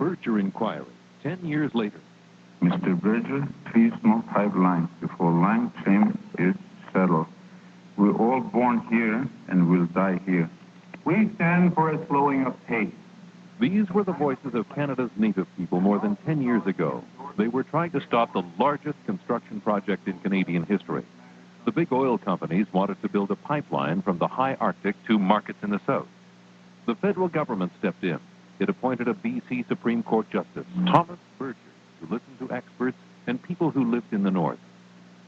Berger Inquiry, 10 years later. Mr. Berger, please not have lines before line change is settled. We're all born here and will die here. We stand for a slowing of pace. These were the voices of Canada's native people more than 10 years ago. They were trying to stop the largest construction project in Canadian history. The big oil companies wanted to build a pipeline from the high Arctic to markets in the south. The federal government stepped in. It appointed a BC Supreme Court Justice, Thomas Berger, to listen to experts and people who lived in the north.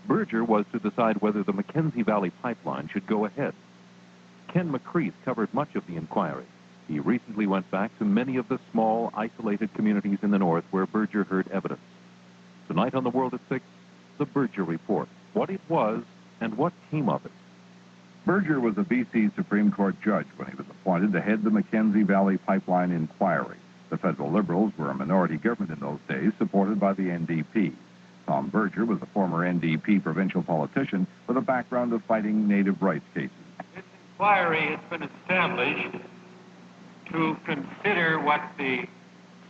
Berger was to decide whether the Mackenzie Valley pipeline should go ahead. Ken McKreith covered much of the inquiry. He recently went back to many of the small, isolated communities in the north where Berger heard evidence. Tonight on The World at 6, the Berger Report, what it was and what came of it. Berger was a BC Supreme Court judge when he was appointed to head the Mackenzie Valley Pipeline Inquiry. The federal Liberals were a minority government in those days, supported by the NDP. Tom Berger was a former NDP provincial politician with a background of fighting native rights cases. This inquiry has been established to consider what the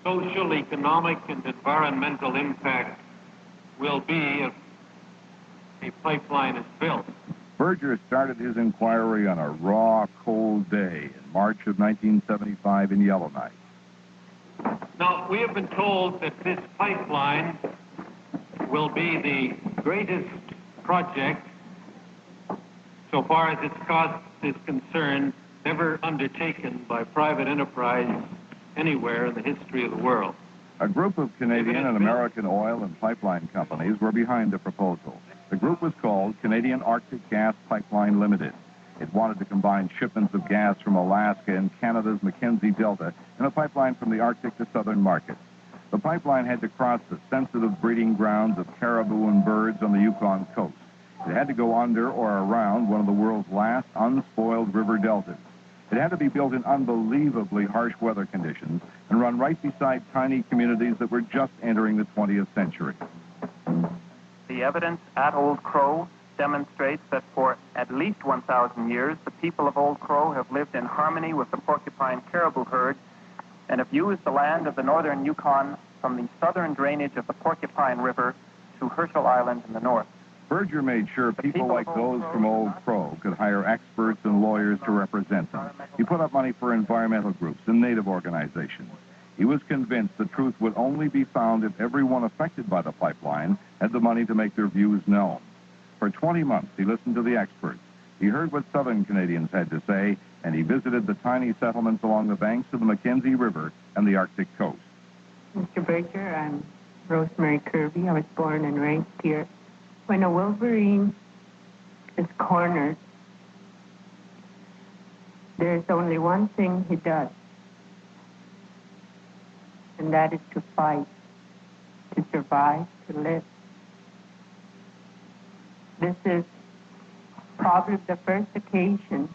social, economic, and environmental impact will be if a pipeline is built. Berger started his inquiry on a raw, cold day in March of 1975 in Yellowknife. Now, we have been told that this pipeline will be the greatest project, so far as its cost is concerned, ever undertaken by private enterprise anywhere in the history of the world. A group of Canadian and American oil and pipeline companies were behind the proposal. The group was called Canadian Arctic Gas Pipeline Limited. It wanted to combine shipments of gas from Alaska and Canada's Mackenzie Delta in a pipeline from the Arctic to southern markets. The pipeline had to cross the sensitive breeding grounds of caribou and birds on the Yukon coast. It had to go under or around one of the world's last unspoiled river deltas. It had to be built in unbelievably harsh weather conditions and run right beside tiny communities that were just entering the 20th century. The evidence at Old Crow demonstrates that for at least 1,000 years, the people of Old Crow have lived in harmony with the porcupine caribou herd and have used the land of the northern Yukon from the southern drainage of the Porcupine River to Herschel Island in the north. Berger made sure people like those from Old Crow could hire experts and lawyers to represent them. He put up money for environmental groups and native organizations. He was convinced the truth would only be found if everyone affected by the pipeline had the money to make their views known. For 20 months, he listened to the experts. He heard what southern Canadians had to say, and he visited the tiny settlements along the banks of the Mackenzie River and the Arctic coast. Mr. Berger, I'm Rosemary Kirby. I was born and raised here. When a wolverine is cornered, there's only one thing he does, and that is to fight, to survive, to live. This is probably the first occasion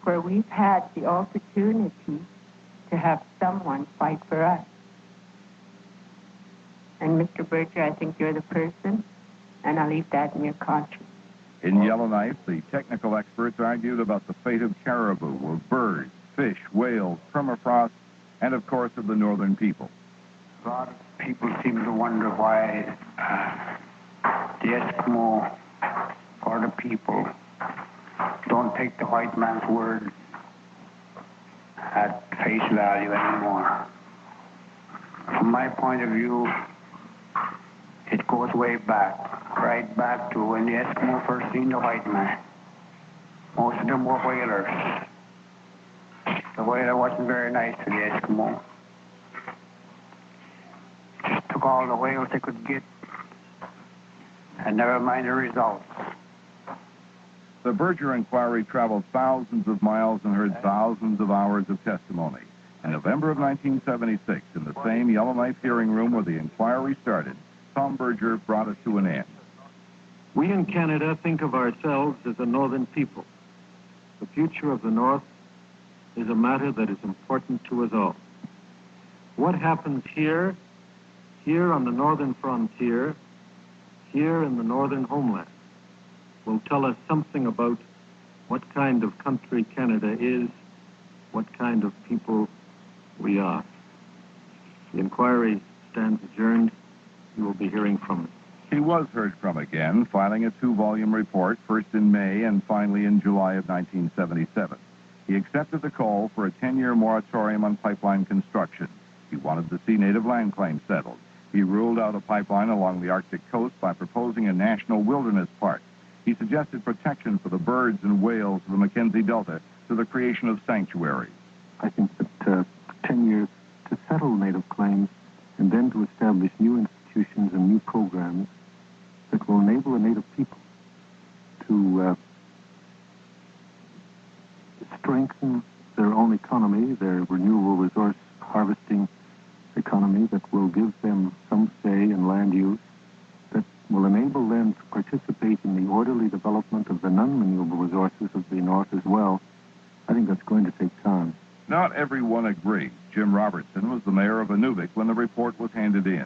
where we've had the opportunity to have someone fight for us. And Mr. Berger, I think you're the person, and I'll leave that in your conscience. In Yellowknife, the technical experts argued about the fate of caribou, of birds, fish, whales, permafrost, and of course of the northern people. A lot of people seem to wonder why the Eskimo or the people don't take the white man's word at face value anymore. From my point of view, it goes way back, right back to when the Eskimo first seen the white man. Most of them were whalers. The whaler wasn't very nice to the Eskimo. Just took all the whales they could get, and never mind the results. The Berger Inquiry traveled thousands of miles and heard thousands of hours of testimony. In November of 1976, in the same Yellowknife hearing room where the inquiry started, Tom Berger brought it to an end. We in Canada think of ourselves as a northern people. The future of the North is a matter that is important to us all. What happens here on the northern frontier, here in the northern homeland, will tell us something about what kind of country Canada is, what kind of people we are. The inquiry stands adjourned. You will be hearing from me. He was heard from again, filing a 2-volume report, first in May and finally in July of 1977. He accepted the call for a 10-year moratorium on pipeline construction. He wanted to see native land claims settled. He ruled out a pipeline along the Arctic coast by proposing a national wilderness park. He suggested protection for the birds and whales of the Mackenzie Delta through the creation of sanctuaries. I think that 10 years to settle native claims and then to establish new institutions and new programs that will enable the native people to strengthen their own economy, their renewable resource harvesting economy, that will give them some say in land use, that will enable them to participate in the orderly development of the non-renewable resources of the North as well. I think that's going to take time. Not everyone agreed. Jim Robertson was the mayor of Inuvik when the report was handed in.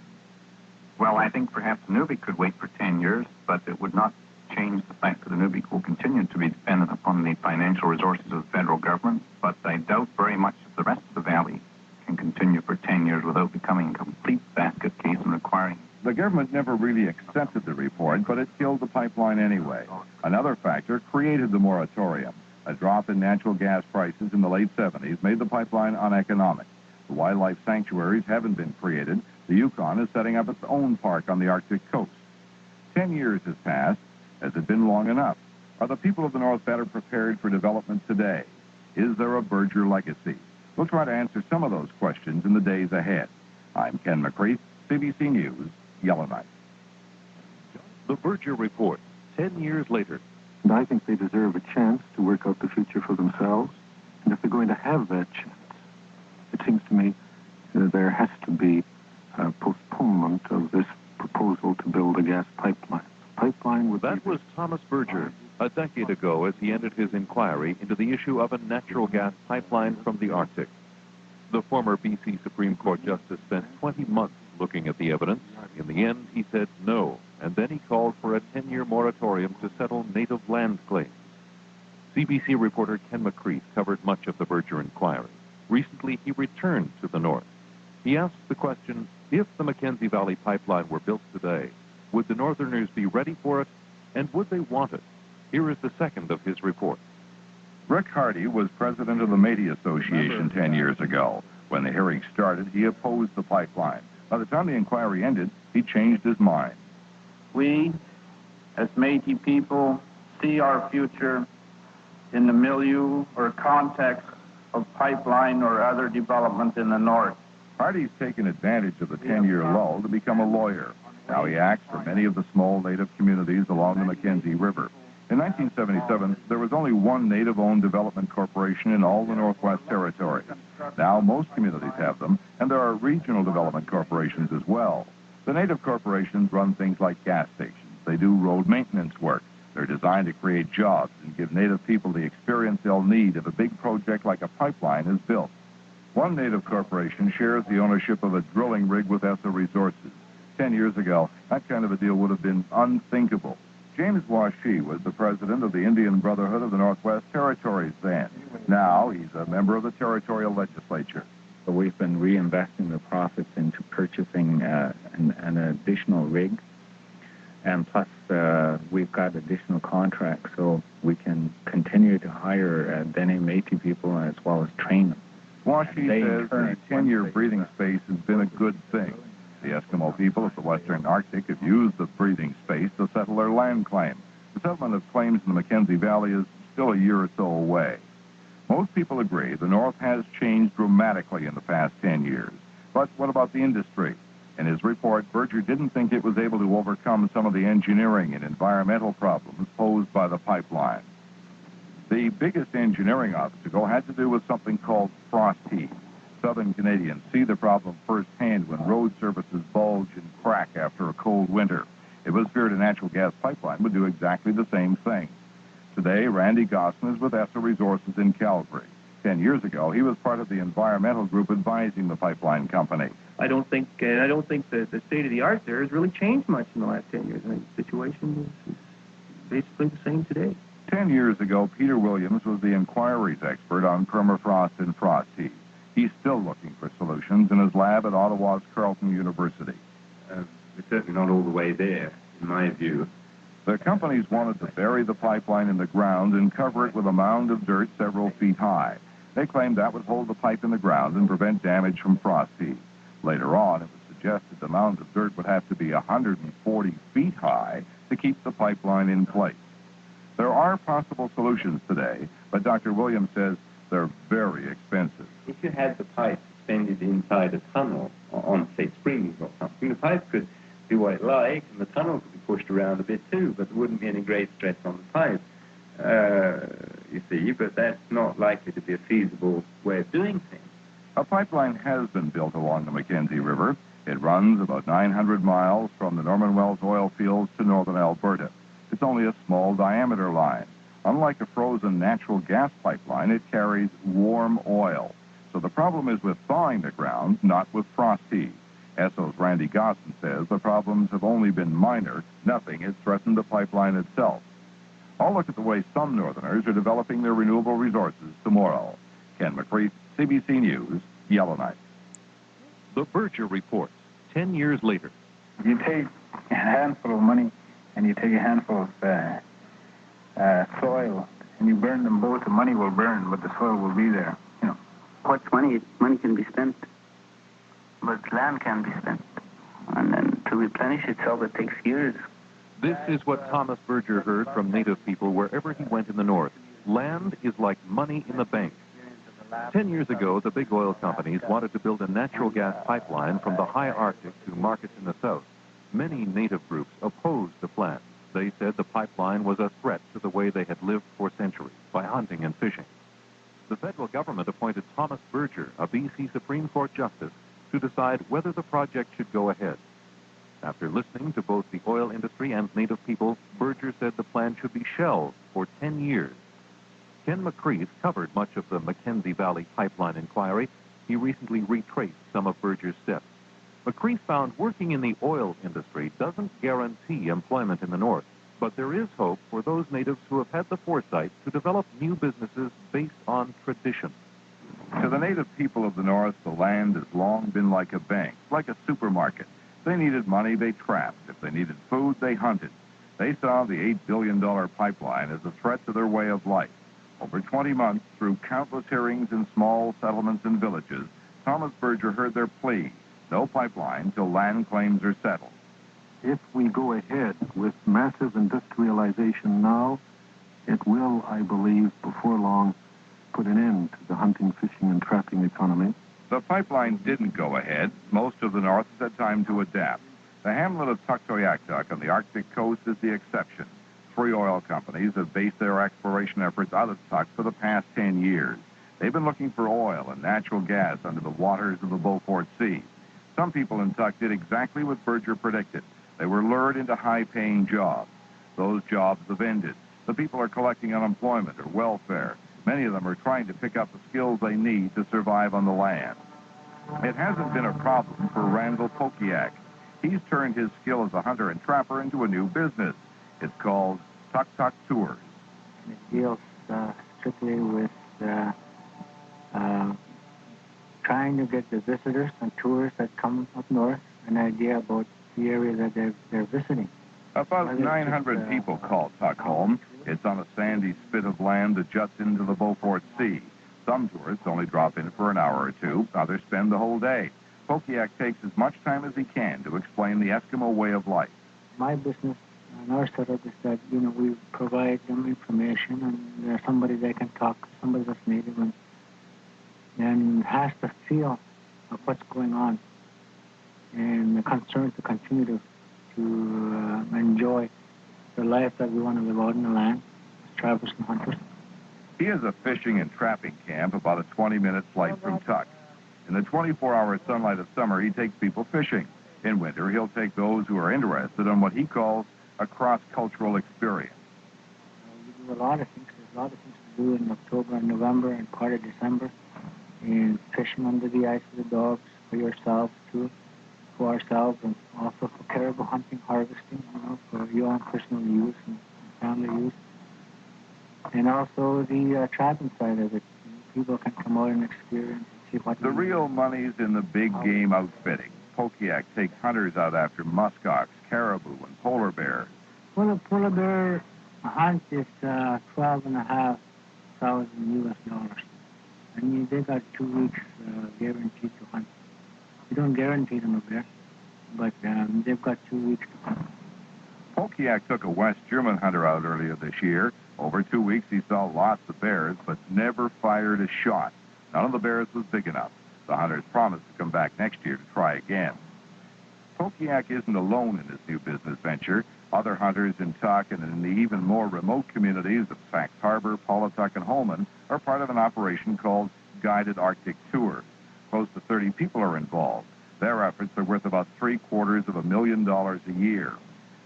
Well, I think perhaps Inuvik could wait for 10 years, but it would not change the fact that Inuvik will continue to be dependent upon the financial resources of the federal government. But I doubt very much that the rest of the valley can continue for 10 years without becoming a complete basket case and requiring. The government never really accepted the report, but it killed the pipeline anyway. Another factor created the moratorium. A drop in natural gas prices in the late 70s made the pipeline uneconomic. The wildlife sanctuaries haven't been created. The Yukon is setting up its own park on the Arctic coast. 10 years has passed. Has it been long enough? Are the people of the North better prepared for development today? Is there a Berger legacy? We'll try to answer some of those questions in the days ahead. I'm Ken McKreith, CBC News, Yellowknife. The Berger Report, 10 years later. And I think they deserve a chance to work out the future for themselves. And if they're going to have that chance, it seems to me that there has to be a postponement of this proposal to build a gas pipeline. That was Thomas Berger a decade ago as he ended his inquiry into the issue of a natural gas pipeline from the Arctic. The former BC Supreme Court justice spent 20 months looking at the evidence. In the end, he said no, and then he called for a 10-year moratorium to settle native land claims. CBC reporter Ken McKreith covered much of the Berger inquiry. Recently, he returned to the North. He asked the question, if the Mackenzie Valley pipeline were built today, would the Northerners be ready for it, and would they want it? Here is the second of his reports. Rick Hardy was president of the Métis Association 10 years ago. When the hearing started, he opposed the pipeline. By the time the inquiry ended, he changed his mind. We, as Métis people, see our future in the milieu or context of pipeline or other development in the North. Hardy's taken advantage of the 10-year lull to become a lawyer. Now he acts for many of the small native communities along the Mackenzie River. In 1977, there was only one native-owned development corporation in all the Northwest Territories. Now most communities have them, and there are regional development corporations as well. The native corporations run things like gas stations. They do road maintenance work. They're designed to create jobs and give native people the experience they'll need if a big project like a pipeline is built. One native corporation shares the ownership of a drilling rig with ESSA Resources. 10 years ago, that kind of a deal would have been unthinkable. James Washee was the president of the Indian Brotherhood of the Northwest Territories then. Now he's a member of the territorial legislature. We've been reinvesting the profits into purchasing an additional rig, and plus we've got additional contracts, so we can continue to hire Dene Métis people as well as train them. Washee says the 10-year breathing space has been a good thing. The Eskimo people of the Western Arctic have used the breathing space to settle their land claim. The settlement of claims in the Mackenzie Valley is still a year or so away. Most people agree the North has changed dramatically in the past 10 years. But what about the industry? In his report, Berger didn't think it was able to overcome some of the engineering and environmental problems posed by the pipeline. The biggest engineering obstacle had to do with something called frost heave. Southern Canadians see the problem firsthand when road surfaces bulge and crack after a cold winter. It was feared a natural gas pipeline would do exactly the same thing. Today, Randy Gosson is with ESSA Resources in Calgary. 10 years ago, he was part of the environmental group advising the pipeline company. I don't think the state of the art there has really changed much in the last 10 years. I think the situation is basically the same today. 10 years ago, Peter Williams was the inquiry's expert on permafrost and frost heave. He's still looking for solutions in his lab at Ottawa's Carleton University. We're certainly not all the way there, in my view. The companies wanted to bury the pipeline in the ground and cover it with a mound of dirt several feet high. They claimed that would hold the pipe in the ground and prevent damage from frost heave. Later on, it was suggested the mound of dirt would have to be 140 feet high to keep the pipeline in place. There are possible solutions today, but Dr. Williams says they're very expensive. If you had the pipe suspended inside a tunnel on, say, springs or something, the pipe could do what it likes, and the tunnel could be pushed around a bit too, but there wouldn't be any great stress on the pipe, you see, but that's not likely to be a feasible way of doing things. A pipeline has been built along the Mackenzie River. It runs about 900 miles from the Norman Wells oil fields to northern Alberta. It's only a small diameter line. Unlike a frozen natural gas pipeline, it carries warm oil. So the problem is with thawing the ground, not with frost heave. ESSO's Randy Gosson says the problems have only been minor. Nothing has threatened the pipeline itself. I'll look at the way some Northerners are developing their renewable resources tomorrow. Ken McKreith, CBC News, Yellowknife. The Berger Report, 10 years later. You take a handful of money and you take a handful of soil and you burn them both. The money will burn, but the soil will be there. You know. What's money? Money can be spent, but land can be spent. And then to replenish itself, it takes years. This is what Thomas Berger heard from native people wherever he went in the north. Land is like money in the bank. 10 years ago, the big oil companies wanted to build a natural gas pipeline from the high Arctic to markets in the south. Many native groups opposed the plan. They said the pipeline was a threat to the way they had lived for centuries, by hunting and fishing. The federal government appointed Thomas Berger, a BC Supreme Court justice, to decide whether the project should go ahead. After listening to both the oil industry and native people, Berger said the plan should be shelved for 10 years. Ken McKreith covered much of the Mackenzie Valley pipeline inquiry. He recently retraced some of Berger's steps. McKreith found working in the oil industry doesn't guarantee employment in the north, but there is hope for those natives who have had the foresight to develop new businesses based on tradition. To the native people of the north, the land has long been like a bank, like a supermarket. If they needed money, they trapped. If they needed food, they hunted. They saw the $8 billion pipeline as a threat to their way of life. Over 20 months, through countless hearings in small settlements and villages, Thomas Berger heard their plea: no pipeline till land claims are settled. If we go ahead with massive industrialization now, it will, I believe, before long, put an end to the hunting, fishing, and trapping economy. The pipeline didn't go ahead. Most of the north has had time to adapt. The hamlet of Tuktoyaktuk on the Arctic coast is the exception. 3 oil companies have based their exploration efforts out of Tuk for the past 10 years. They've been looking for oil and natural gas under the waters of the Beaufort Sea. Some people in Tuk did exactly what Berger predicted. They were lured into high-paying jobs. Those jobs have ended. The people are collecting unemployment or welfare. Many of them are trying to pick up the skills they need to survive on the land. It hasn't been a problem for Randall Pokiak. He's turned his skill as a hunter and trapper into a new business. It's called Tuktoyaktuk Tours. It deals strictly with trying to get the visitors and tourists that come up north an idea about the area that they're visiting. About 900 people call Tuk home. It's on a sandy spit of land that juts into the Beaufort Sea. Some tourists only drop in for an hour or two. Others spend the whole day. Pokiak takes as much time as he can to explain the Eskimo way of life. My business and our setup is that, we provide them information, and there's somebody they can talk to, somebody that's native and has the feel of what's going on and the concern to continue to enjoy the life that we want to live out in the land as trappers and hunters. He has a fishing and trapping camp about a 20-minute flight from Tuk. In the 24-hour sunlight of summer, he takes people fishing. In winter, he'll take those who are interested in what he calls a cross-cultural experience. We do a lot of things. There's a lot of things to do in October and November and part of December. And fishing under the ice with the dogs, for yourselves too, for ourselves, and also for caribou hunting, harvesting, for your own personal use and family use. And also the trapping side of it. People can come out and experience and see what... The real money's in the big game outfitting. Tuktoyaktuk takes hunters out after muskox, caribou, and polar bear. Well, a polar bear hunt is $12,500 US. And they got 2 weeks guaranteed to hunt. You don't guarantee them a bear, but they've got 2 weeks to hunt. Tuktoyaktuk took a West German hunter out earlier this year. Over 2 weeks, he saw lots of bears, but never fired a shot. None of the bears was big enough. The hunters promised to come back next year to try again. Tuktoyaktuk isn't alone in this new business venture. Other hunters in Tuk and in the even more remote communities of Sax Harbor, Paulatuk, and Holman are part of an operation called Guided Arctic Tour. Close to 30 people are involved. Their efforts are worth about $750,000 a year.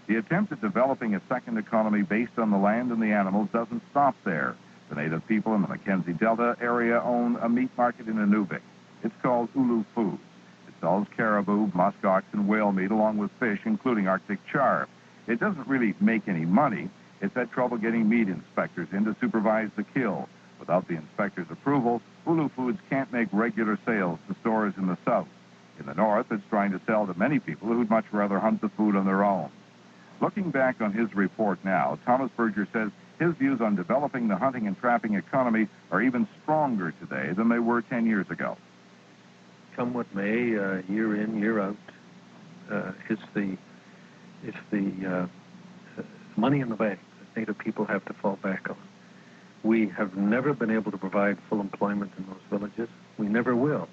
The attempt at developing a second economy based on the land and the animals doesn't stop there. The native people in the Mackenzie Delta area own a meat market in Inuvik. It's called Ulu Foods. It sells caribou, muskox, and whale meat along with fish, including Arctic char. It doesn't really make any money. It's had trouble getting meat inspectors in to supervise the kill. Without the inspector's approval, Ulu Foods can't make regular sales to stores in the south. In the north, it's trying to sell to many people who'd much rather hunt the food on their own. Looking back on his report now, Thomas Berger says his views on developing the hunting and trapping economy are even stronger today than they were 10 years ago. Come what may, year in, year out, it's the money in the bank that Native people have to fall back on. We have never been able to provide full employment in those villages. We never will.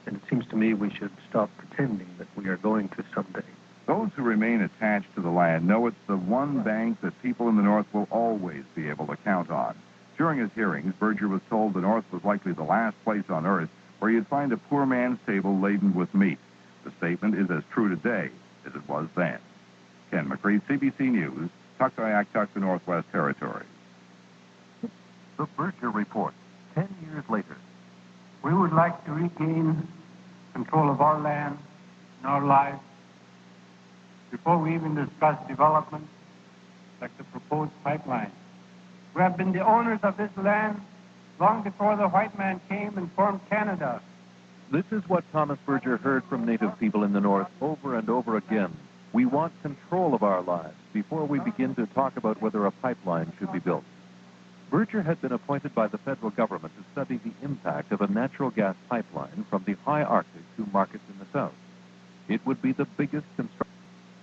And it seems to me we should stop pretending that we are going to someday. Those who remain attached to the land know it's the one bank that people in the North will always be able to count on. During his hearings, Berger was told the North was likely the last place on earth where you'd find a poor man's table laden with meat. The statement is as true today as it was then. Ken McKreith, CBC News, Tuktoyaktuk, the Northwest Territories. The Berger Report, 10 years later. We would like to regain control of our land and our lives before we even discuss development like the proposed pipeline. We have been the owners of this land long before the white man came and formed Canada. This is what Thomas Berger heard from Native people in the North over and over again. We want control of our lives before we begin to talk about whether a pipeline should be built. Berger had been appointed by the federal government to study the impact of a natural gas pipeline from the high Arctic to markets in the south. It would be the biggest construction.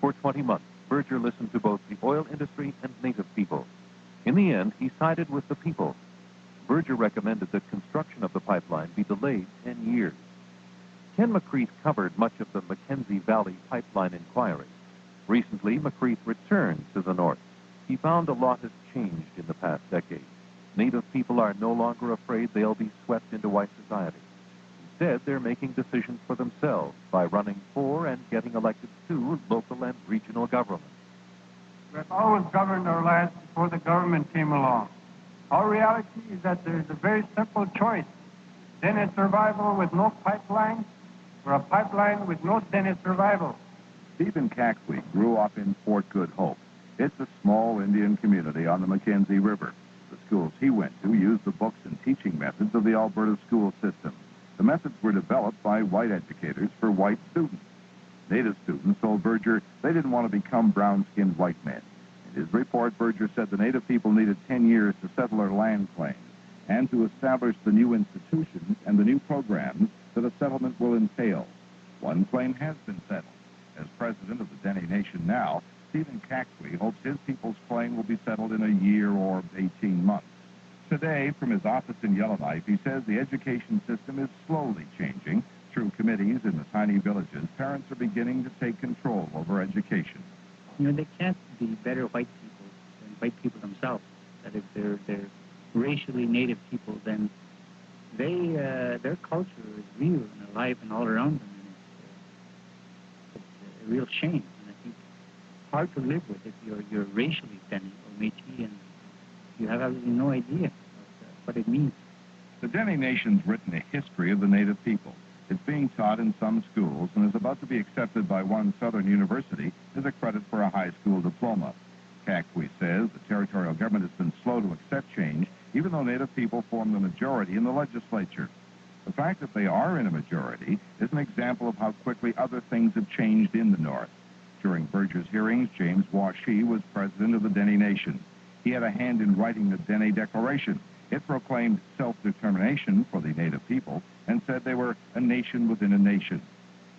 For 20 months, Berger listened to both the oil industry and Native people. In the end, he sided with the people. Berger recommended that construction of the pipeline be delayed 10 years. Ken McKreith covered much of the Mackenzie Valley pipeline inquiry. Recently, McKreith returned to the North. He found a lot has changed in the past decade. Native people are no longer afraid they'll be swept into white society. Instead, they're making decisions for themselves by running for and getting elected to local and regional governments. We have always governed our lands before the government came along. Our reality is that there's a very simple choice. Dennis survival with no pipeline, or a pipeline with no Dennis survival. Stephen Caxley grew up in Fort Good Hope. It's a small Indian community on the Mackenzie River. The schools he went to used the books and teaching methods of the Alberta school system. The methods were developed by white educators for white students. Native students told Berger they didn't want to become brown-skinned white men. In his report, Berger said the Native people needed 10 years to settle their land claims and to establish the new institutions and the new programs that a settlement will entail. One claim has been settled. As president of the Dene Nation now, Stephen Caxley hopes his people's claim will be settled in a year or 18 months. Today, from his office in Yellowknife, he says the education system is slowly changing. Through committees in the tiny villages, parents are beginning to take control over education. You know, they can't be better white people than white people themselves. That if they're racially Native people, then their culture is real and alive and all around them. And it's a real shame. And I think it's hard to live with if you're racially Dene or Métis and you have absolutely no idea of what it means. The Dene Nation's written a history of the Native people. It's being taught in some schools and is about to be accepted by one southern university as a credit for a high school diploma. Caxley says the territorial government has been slow to accept change, even though Native people form the majority in the legislature. The fact that they are in a majority is an example of how quickly other things have changed in the North. During Berger's hearings, James Washee was president of the Dene Nation. He had a hand in writing the Dene Declaration. It proclaimed self-determination for the native people and said they were a nation within a nation.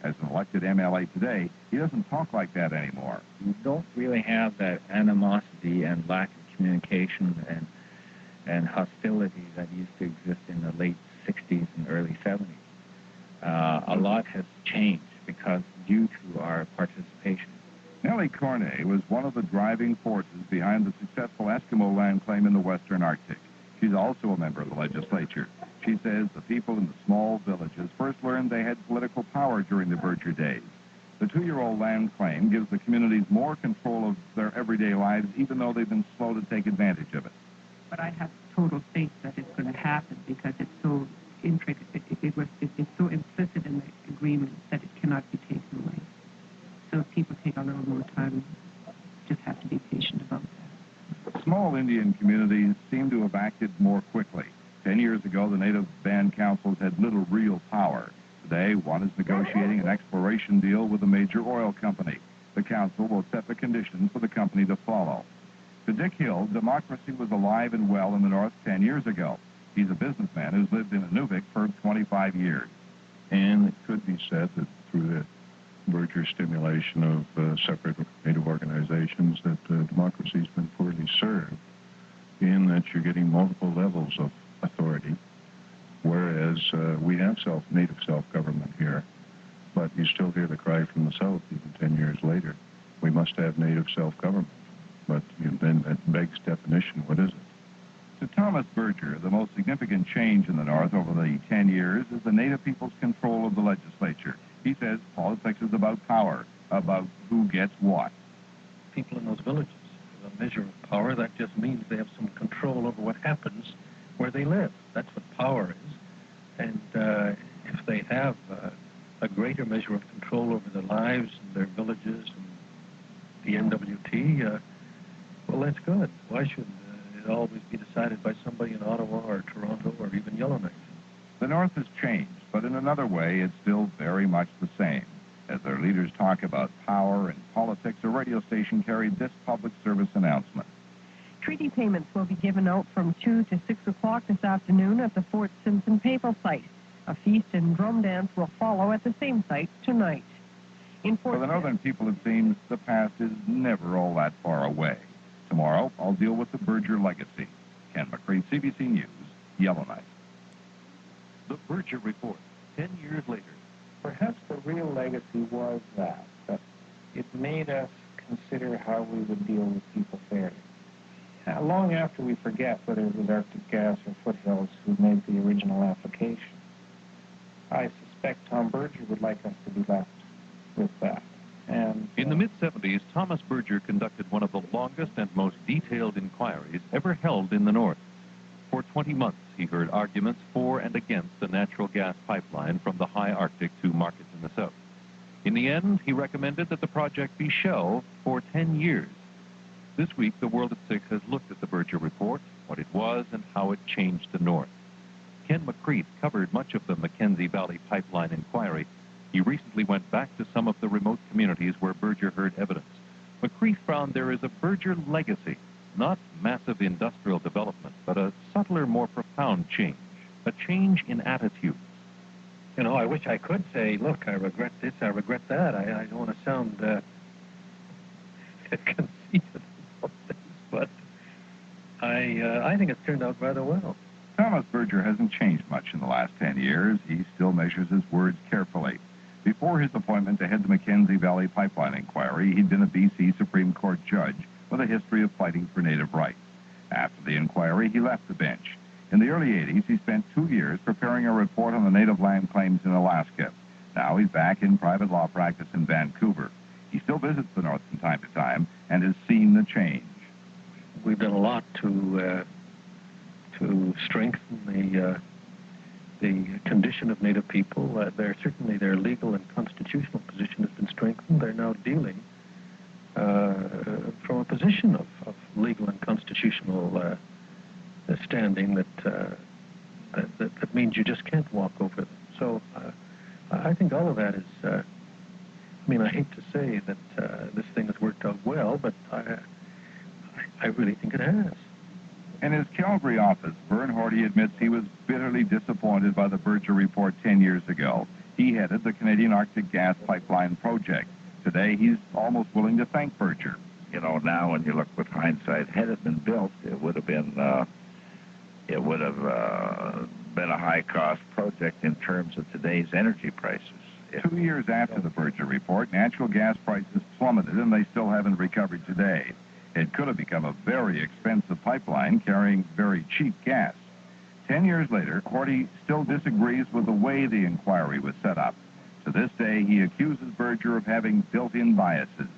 As an elected MLA today, he doesn't talk like that anymore. You don't really have that animosity and lack of communication and hostility that used to exist in the late 60s and early 70s. A lot has changed because due to our participation. Nellie Cornet was one of the driving forces behind the successful Eskimo land claim in the Western Arctic. She's also a member of the legislature. She says the people in the small villages first learned they had political power during the Berger days. The 2-year-old land claim gives the communities more control of their everyday lives, even though they've been slow to take advantage of it. But I have total faith that it's going to happen because it's so intricate. It's so implicit in the agreement that it cannot be taken away. So if people take a little more time, just have to be patient about that. Small Indian communities seem to have acted more quickly. 10 years ago, the native band councils had little real power. Today, one is negotiating an exploration deal with a major oil company. The council will set the conditions for the company to follow. To Dick Hill, democracy was alive and well in the North 10 years ago. He's a businessman who's lived in Inuvik for 25 years. And it could be said that through the Berger stimulation of separate native organizations that democracy's been poorly served in that you're getting multiple levels of authority, whereas we have native self-government here, but you still hear the cry from the South even 10 years later. We must have native self-government. But then that begs definition, what is it? To Thomas Berger, the most significant change in the North over the 10 years is the native people's control of the legislature. He says politics is about power, about who gets what. People in those villages have a measure of power. That just means they have some control over what happens where they live. That's what power is. And if they have a greater measure of control over their lives and their villages and the NWT, well, that's good. Why should it always be decided by somebody in Ottawa or Toronto or even Yellowknife? The North has changed, but in another way, it's still very much the same. As their leaders talk about power and politics, a radio station carried this public service announcement. Treaty payments will be given out from 2 to 6 o'clock this afternoon at the Fort Simpson Papal site. A feast and drum dance will follow at the same site tonight. For the Northern people, it seems the past is never all that far away. Tomorrow, I'll deal with the Berger legacy. Ken McKreith, CBC News, Yellowknife. The Berger Report, 10 years later. Perhaps the real legacy was that it made us consider how we would deal with people fairly. Long after we forget whether it was Arctic Gas or Foothills who made the original application, I suspect Tom Berger would like us to be left with that. And in the mid-70s, Thomas Berger conducted one of the longest and most detailed inquiries ever held in the North. For 20 months, he heard arguments for and against a natural gas pipeline from the high Arctic to markets in the South. In the end, he recommended that the project be shelved for 10 years. This week, the World at 6 has looked at the Berger Report, what it was, and how it changed the North. Ken McKreith covered much of the Mackenzie Valley Pipeline inquiry. He recently went back to some of the remote communities where Berger heard evidence. McKreith found there is a Berger legacy, not massive industrial development, but a subtler, more profound change, a change in attitudes. You know, I wish I could say, look, I regret this, I regret that. I don't want to sound conceited about this, but I think it's turned out rather well. Thomas Berger hasn't changed much in the last 10 years. He still measures his words carefully. Before his appointment to head the Mackenzie Valley Pipeline Inquiry, he'd been a BC Supreme Court judge with a history of fighting for native rights. After the inquiry, he left the bench. In the early 80s, he spent 2 years preparing a report on the native land claims in Alaska. Now he's back in private law practice in Vancouver. He still visits the North from time to time and has seen the change. We've done a lot to strengthen the condition of Native people. Certainly their legal and constitutional position has been strengthened. They're now dealing from a position of legal and constitutional standing that that means you just can't walk over them. So I think all of that is, I mean, I hate to say that this thing has worked out well, but I really think it has. In his Calgary office, Vern Horty admits he was bitterly disappointed by the Berger Report 10 years ago. He headed the Canadian Arctic Gas Pipeline project. Today, he's almost willing to thank Berger. You know, now when you look with hindsight, had it been built, it would have been a high-cost project in terms of today's energy prices. 2 years after the Berger Report, natural gas prices plummeted, and they still haven't recovered today. It could have become a very expensive pipeline carrying very cheap gas. 10 years later, Horty still disagrees with the way the inquiry was set up. To this day, he accuses Berger of having built-in biases.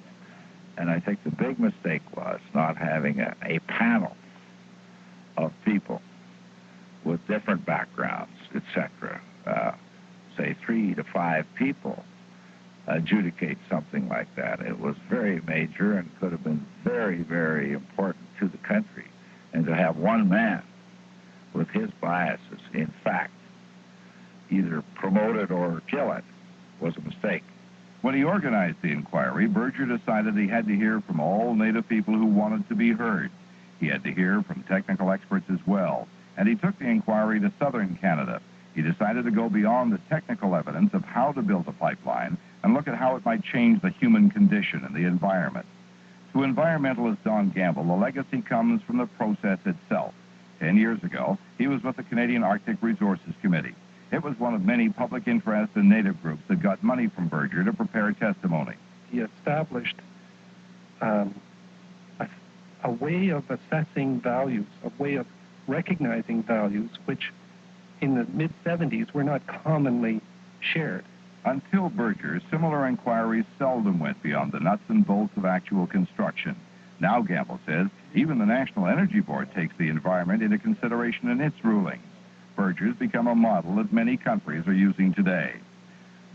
And I think the big mistake was not having a panel of people with different backgrounds, etc. Say 3 to 5 people adjudicate something like that. It was very major and could have been very, very important to the country. And to have one man with his biases, in fact, either promote it or kill it, was a mistake. When he organized the inquiry, Berger decided he had to hear from all Native people who wanted to be heard. He had to hear from technical experts as well. And he took the inquiry to southern Canada. He decided to go beyond the technical evidence of how to build a pipeline and look at how it might change the human condition and the environment. To environmentalist Don Gamble, the legacy comes from the process itself. 10 years ago, he was with the Canadian Arctic Resources Committee. It was one of many public interest and Native groups that got money from Berger to prepare testimony. He established a way of assessing values, a way of recognizing values, which in the mid-70s were not commonly shared. Until Berger, similar inquiries seldom went beyond the nuts and bolts of actual construction. Now, Gamble says, even the National Energy Board takes the environment into consideration in its rulings. Berger's become a model that many countries are using today.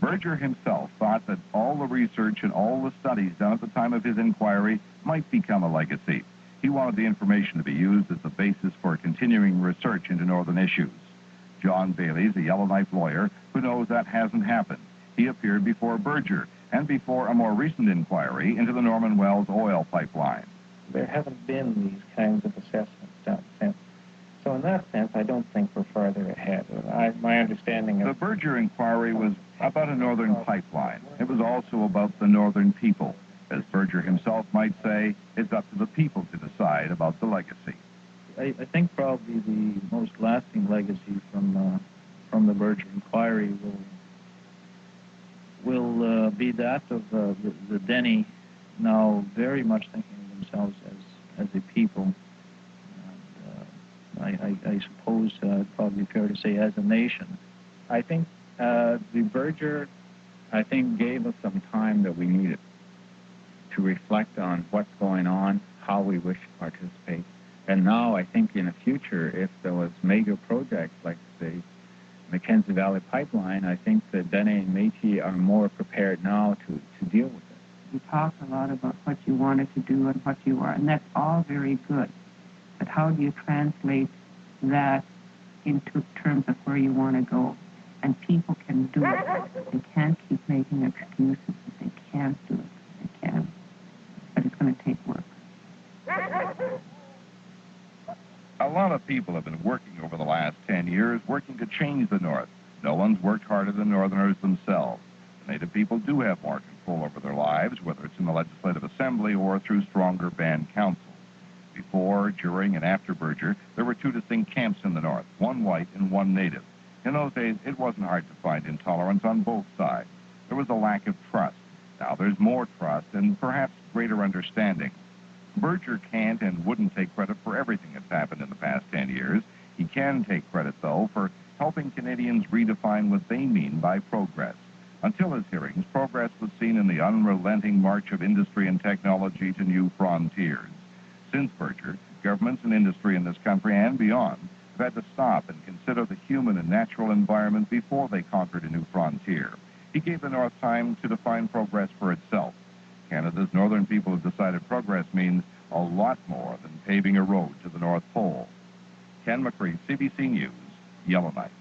Berger himself thought that all the research and all the studies done at the time of his inquiry might become a legacy. He wanted the information to be used as the basis for continuing research into northern issues. John Bailey is a Yellowknife lawyer who knows that hasn't happened. He appeared before Berger and before a more recent inquiry into the Norman Wells oil pipeline. There haven't been these kinds of assessments done since. So in that sense, I don't think we're farther ahead. My understanding of... The Berger inquiry was about a northern pipeline. It was also about the northern people. As Berger himself might say, it's up to the people to decide about the legacy. I think probably the most lasting legacy from the Berger inquiry will be that of the Dene now very much thinking of themselves as a people. And, I suppose it's probably fair to say as a nation. I think the Berger, gave us some time that we needed to reflect on what's going on, how we wish to participate. And now I think in the future, if there was major projects like the Mackenzie Valley Pipeline, I think the Dene and Métis are more prepared now to deal with it. You talk a lot about what you wanted to do and what you are, and that's all very good. But how do you translate that into terms of where you want to go? And people can do it. They can't keep making excuses that they can't do it. They can. But it's going to take work. A lot of people have been working over the last 10 years, working to change the North. No one's worked harder than Northerners themselves. The Native people do have more control over their lives, whether it's in the Legislative Assembly or through stronger band councils. Before, during, and after Berger, there were 2 distinct camps in the North, one white and one Native. In those days, it wasn't hard to find intolerance on both sides. There was a lack of trust. Now there's more trust and perhaps greater understanding. Berger can't and wouldn't take credit for everything that's happened in the past 10 years. He can take credit, though, for helping Canadians redefine what they mean by progress. Until his hearings, progress was seen in the unrelenting march of industry and technology to new frontiers. Since Berger, governments and industry in this country and beyond have had to stop and consider the human and natural environment before they conquered a new frontier. He gave the North time to define progress for itself. Canada's northern people have decided progress means a lot more than paving a road to the North Pole. Ken McKreith, CBC News, Yellowknife.